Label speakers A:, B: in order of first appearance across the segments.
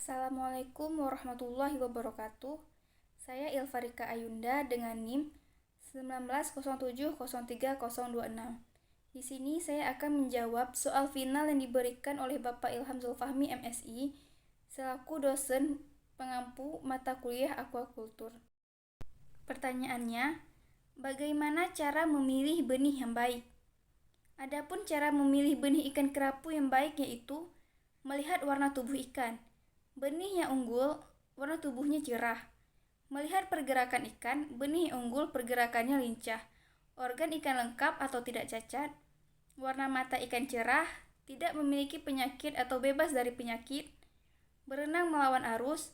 A: Assalamualaikum warahmatullahi wabarakatuh. Saya Ilfarika Ayunda dengan NIM 1907030026. Di sini saya akan menjawab soal final yang diberikan oleh Bapak Ilham Zulfahmi MSI selaku dosen pengampu mata kuliah aquakultur. Pertanyaannya, bagaimana cara memilih benih yang baik? Adapun cara memilih benih ikan kerapu yang baik yaitu melihat warna tubuh ikan. Benih yang unggul, warna tubuhnya cerah. Melihat pergerakan ikan, benih yang unggul pergerakannya lincah. Organ ikan lengkap atau tidak cacat. Warna mata ikan cerah, tidak memiliki penyakit atau bebas dari penyakit. Berenang melawan arus,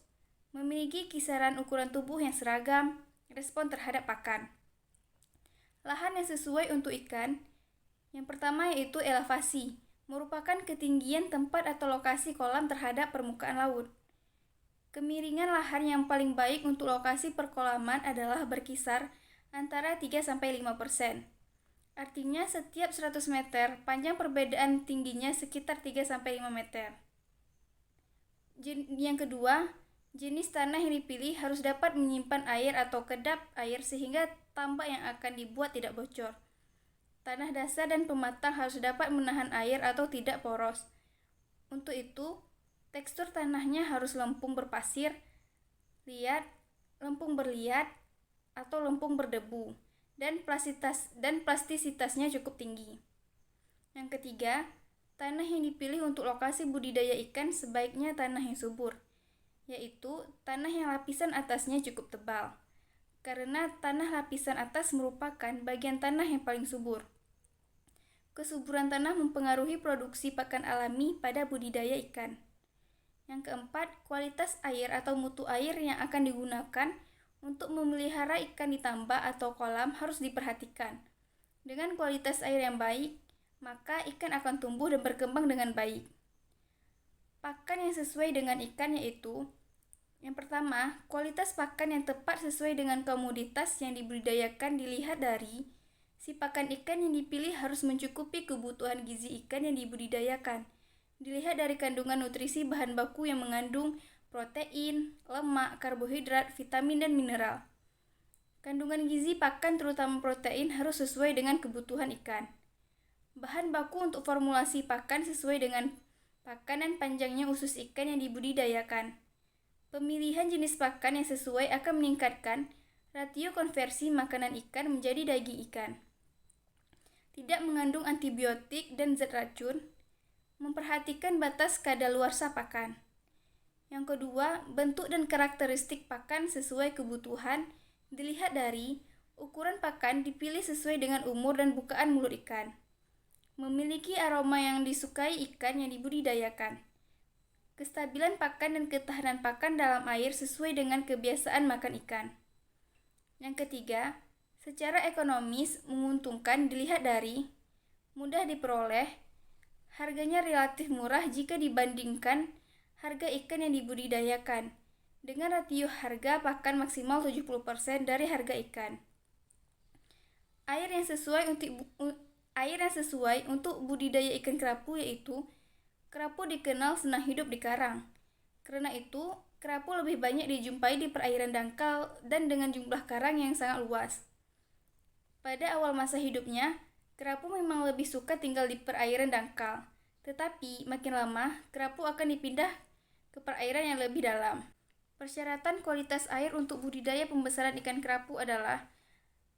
A: memiliki kisaran ukuran tubuh yang seragam, respon terhadap pakan. Lahan yang sesuai untuk ikan. Yang pertama yaitu elevasi, merupakan ketinggian tempat atau lokasi kolam terhadap permukaan laut. Kemiringan lahan yang paling baik untuk lokasi perkolaman adalah berkisar antara 3-5%. Artinya setiap 100 meter, panjang perbedaan tingginya sekitar 3-5 meter. Yang kedua, jenis tanah yang dipilih harus dapat menyimpan air atau kedap air sehingga tambak yang akan dibuat tidak bocor. Tanah dasar dan pematang harus dapat menahan air atau tidak poros. Untuk itu, tekstur tanahnya harus lempung berpasir, liat, lempung berliat, atau lempung berdebu, dan plastisitasnya cukup tinggi. Yang ketiga, tanah yang dipilih untuk lokasi budidaya ikan sebaiknya tanah yang subur, yaitu tanah yang lapisan atasnya cukup tebal, karena tanah lapisan atas merupakan bagian tanah yang paling subur. Kesuburan tanah mempengaruhi produksi pakan alami pada budidaya ikan. Yang keempat, kualitas air atau mutu air yang akan digunakan untuk memelihara ikan di tambak atau kolam harus diperhatikan. Dengan kualitas air yang baik, maka ikan akan tumbuh dan berkembang dengan baik. Pakan yang sesuai dengan ikan yaitu: yang pertama, kualitas pakan yang tepat sesuai dengan komoditas yang dibudidayakan dilihat dari si pakan ikan yang dipilih harus mencukupi kebutuhan gizi ikan yang dibudidayakan. Dilihat dari kandungan nutrisi bahan baku yang mengandung protein, lemak, karbohidrat, vitamin, dan mineral. Kandungan gizi pakan terutama protein harus sesuai dengan kebutuhan ikan. Bahan baku untuk formulasi pakan sesuai dengan pakan dan panjangnya usus ikan yang dibudidayakan. Pemilihan jenis pakan yang sesuai akan meningkatkan ratio konversi makanan ikan menjadi daging ikan. Tidak mengandung antibiotik dan zat racun. Memperhatikan batas kadaluarsa pakan. Yang kedua, bentuk dan karakteristik pakan sesuai kebutuhan dilihat dari ukuran pakan dipilih sesuai dengan umur dan bukaan mulut ikan. Memiliki aroma yang disukai ikan yang dibudidayakan. Kestabilan pakan dan ketahanan pakan dalam air sesuai dengan kebiasaan makan ikan. Yang ketiga, secara ekonomis menguntungkan dilihat dari mudah diperoleh, harganya relatif murah jika dibandingkan harga ikan yang dibudidayakan, dengan rasio harga pakan maksimal 70% dari harga ikan. Air yang sesuai untuk budidaya ikan kerapu yaitu kerapu dikenal senang hidup di karang. Karena itu, kerapu lebih banyak dijumpai di perairan dangkal dan dengan jumlah karang yang sangat luas. Pada awal masa hidupnya, kerapu memang lebih suka tinggal di perairan dangkal. Tetapi, makin lama, kerapu akan dipindah ke perairan yang lebih dalam. Persyaratan kualitas air untuk budidaya pembesaran ikan kerapu adalah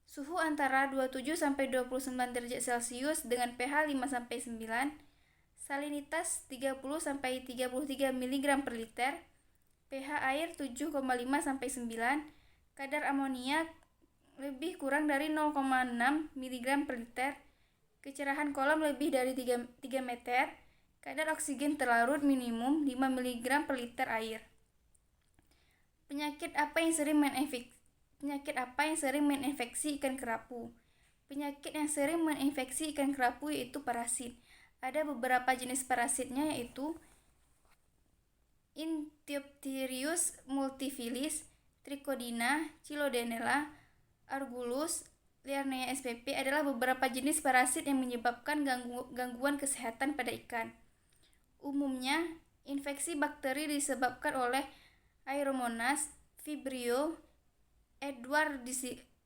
A: suhu antara 27-29 derajat Celcius dengan pH 5-9, salinitas 30-33 mg per liter, pH air 7,5-9, kadar amoniak lebih kurang dari 0,6 mg per liter, kecerahan kolam lebih dari 3 meter, kadar oksigen terlarut minimum 5 mg per liter air. Penyakit apa yang sering menginfeksi ikan kerapu? Penyakit yang sering menginfeksi ikan kerapu yaitu parasit. Ada beberapa jenis parasitnya yaitu Intyopterius multifilis, Trichodina, Chilodenella, Argulus, Liarnea spp adalah beberapa jenis parasit yang menyebabkan gangguan kesehatan pada ikan. Umumnya, Infeksi bakteri disebabkan oleh Aeromonas, Vibrio,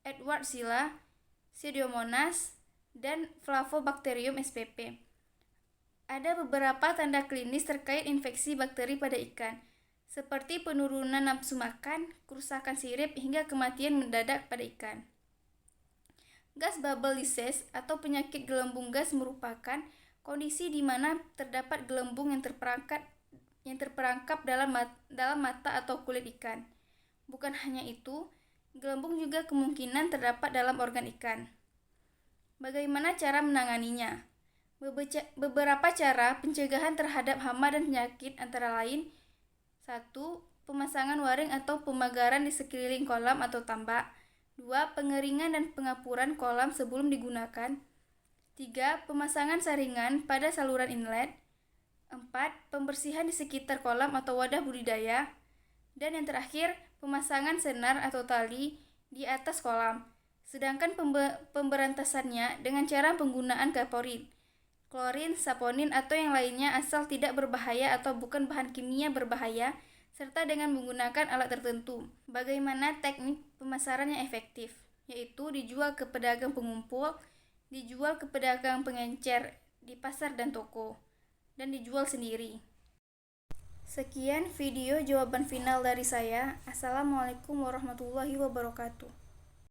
A: Edwardsilla, Pseudomonas, dan Flavobacterium spp. Ada beberapa tanda klinis terkait infeksi bakteri pada ikan, seperti penurunan nafsu makan, kerusakan sirip, hingga kematian mendadak pada ikan. Gas bubble disease atau penyakit gelembung gas merupakan kondisi di mana terdapat gelembung yang terperangkap dalam mata atau kulit ikan. Bukan hanya itu, gelembung juga kemungkinan terdapat dalam organ ikan. Bagaimana cara menanganinya? Beberapa cara pencegahan terhadap hama dan penyakit antara lain: 1. Pemasangan waring atau pemagaran di sekeliling kolam atau tambak. 2. Pengeringan dan pengapuran kolam sebelum digunakan. 3. Pemasangan saringan pada saluran inlet. 4. Pembersihan di sekitar kolam atau wadah budidaya. Dan yang terakhir, pemasangan senar atau tali di atas kolam. Sedangkan pemberantasannya dengan cara penggunaan kaporit, klorin, saponin, atau yang lainnya asal tidak berbahaya atau bukan bahan kimia berbahaya, serta dengan menggunakan alat tertentu. Bagaimana teknik pemasaran yang efektif? Yaitu dijual ke pedagang pengumpul, dijual ke pedagang pengencer di pasar dan toko, dan dijual sendiri. Sekian video jawaban final dari saya. Assalamualaikum warahmatullahi wabarakatuh.